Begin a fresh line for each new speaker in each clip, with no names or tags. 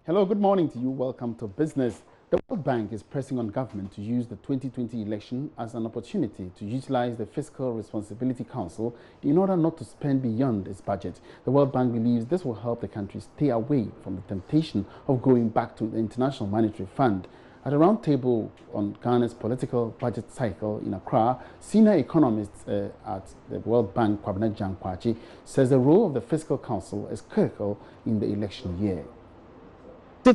Hello, good morning to you. Welcome to Business. The World Bank is pressing on government to use the 2020 election as an opportunity to utilize the Fiscal Responsibility Council in order not to spend beyond its budget. The World Bank believes this will help the country stay away from the temptation of going back to the International Monetary Fund. At a roundtable on Ghana's political budget cycle in Accra, senior economist at the World Bank, Kwabena Jankwachi, says the role of the Fiscal Council is critical in the election year.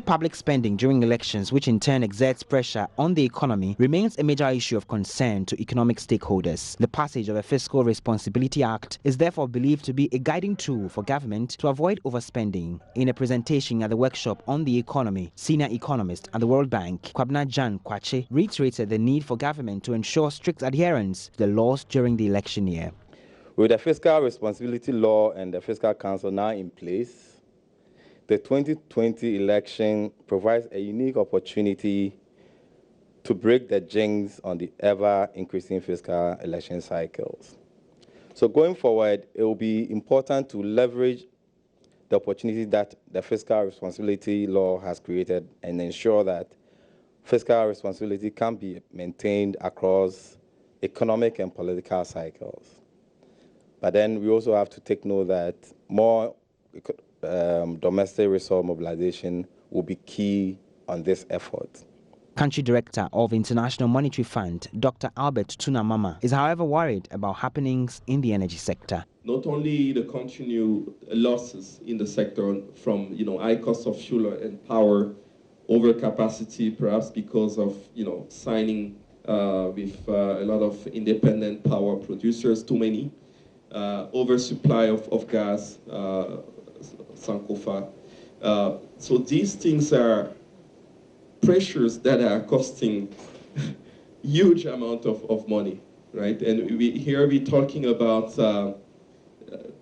Public spending during elections, which in turn exerts pressure on the economy, remains a major issue of concern to economic stakeholders. The passage of a Fiscal Responsibility Act is therefore believed to be a guiding tool for government to avoid overspending. In a presentation at the workshop on the economy, senior economist at the World Bank, Kwabena Jankwachi, reiterated the need for government to ensure strict adherence to the laws during the election year.
With the Fiscal Responsibility Law and the Fiscal Council now in place, the 2020 election provides a unique opportunity to break the jinx on the ever-increasing fiscal election cycles. So going forward, it will be important to leverage the opportunity that the Fiscal Responsibility Law has created and ensure that fiscal responsibility can be maintained across economic and political cycles. But then we also have to take note that more domestic resource mobilization will be key on this effort.
Country Director of International Monetary Fund, Dr. Albert Tunamama, is however worried about happenings in the energy sector.
Not only the continued losses in the sector from high cost of fuel and power, overcapacity, perhaps because of signing with a lot of independent power producers, too many, oversupply of gas. Sankofa. So these things are pressures that are costing huge amount of money, right? And here we're talking about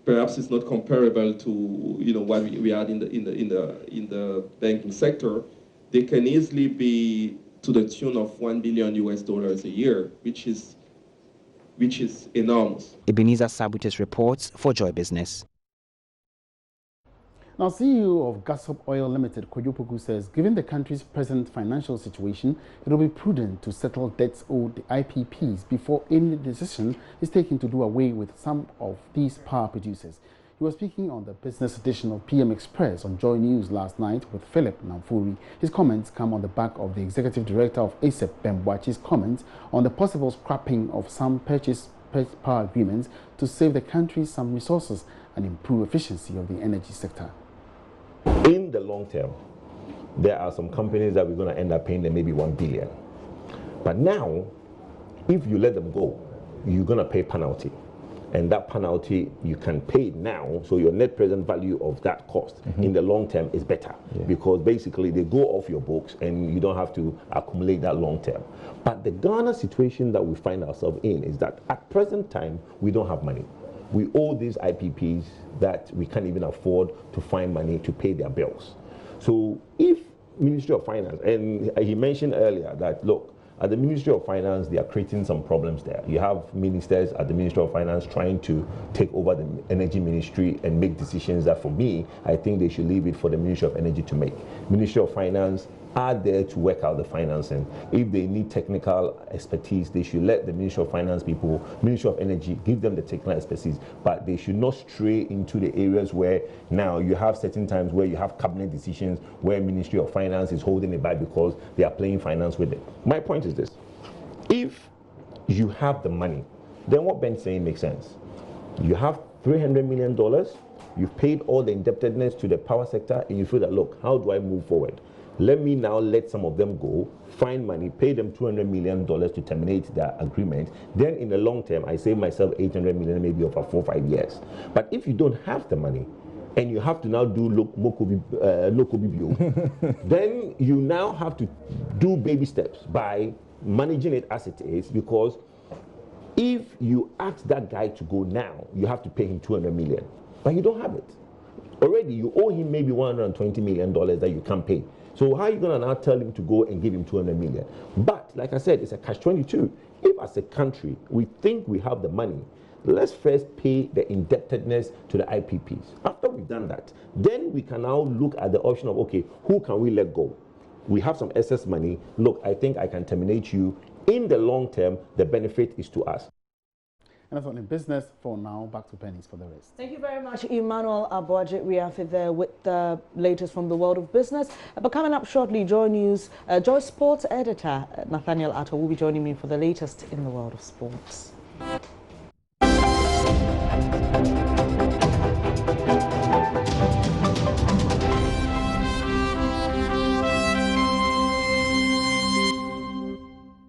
perhaps it's not comparable to what we had in the banking sector. They can easily be to the tune of $1 billion a year, which is enormous.
Ebenezer Sabutis reports for Joy Business.
Now, CEO of Gasop Oil Limited, Koyopoku, says given the country's present financial situation, it will be prudent to settle debts owed the IPPs before any decision is taken to do away with some of these power producers. He was speaking on the business edition of PM Express on JoyNews last night with Philip Namfuri. His comments come on the back of the Executive Director of ASEP, Bembuachi's comments on the possible scrapping of some purchase power agreements to save the country some resources and improve efficiency of the energy sector.
In the long term, there are some companies that we're going to end up paying them maybe $1 billion. But now, if you let them go, you're going to pay penalty. And that penalty, you can pay now, so your net present value of that cost in the long term is better. Because basically they go off your books and you don't have to accumulate that long term. But the Ghana situation that we find ourselves in is that at present time, we don't have money. We owe these IPPs that we can't even afford to find money to pay their bills. So if Ministry of Finance, and he mentioned earlier that, look, at the Ministry of Finance, they are creating some problems there. You have ministers at the Ministry of Finance trying to take over the Energy Ministry and make decisions that, for me, I think they should leave it for the Ministry of Energy to make. Ministry of Finance are there to work out the financing. If they need technical expertise, they should let the Ministry of Finance people, Ministry of Energy, give them the technical expertise, but they should not stray into the areas where now you have certain times where you have cabinet decisions where Ministry of Finance is holding it back because they are playing finance with it. My point is this: if you have the money, then what Ben's saying makes sense. You have $300 million, you've paid all the indebtedness to the power sector, and you feel that, look, how do I move forward? Let me now let some of them go, find money, pay them $200 million to terminate their agreement. Then in the long term, I save myself $800 million maybe over 4 or 5 years. But if you don't have the money, and you have to now do Lokobibio, then you now have to do baby steps by managing it as it is, because if you ask that guy to go now, you have to pay him $200 million, but you don't have it. Already you owe him maybe $120 million that you can't pay. So how are you going to now tell him to go and give him $200 million? But like I said, it's a catch-22. If as a country we think we have the money, let's first pay the indebtedness to the IPPs. After we've done that, then we can now look at the option of, okay, who can we let go? We have some excess money. Look, I think I can terminate you. In the long term, the benefit is to us.
And that's all in business for now. Back to Pennies for the rest.
Thank you very much, Emmanuel Aboajit Riafe there with the latest from the world of business. But coming up shortly, Joy News, Joy Sports editor Nathaniel Atto will be joining me for the latest in the world of sports.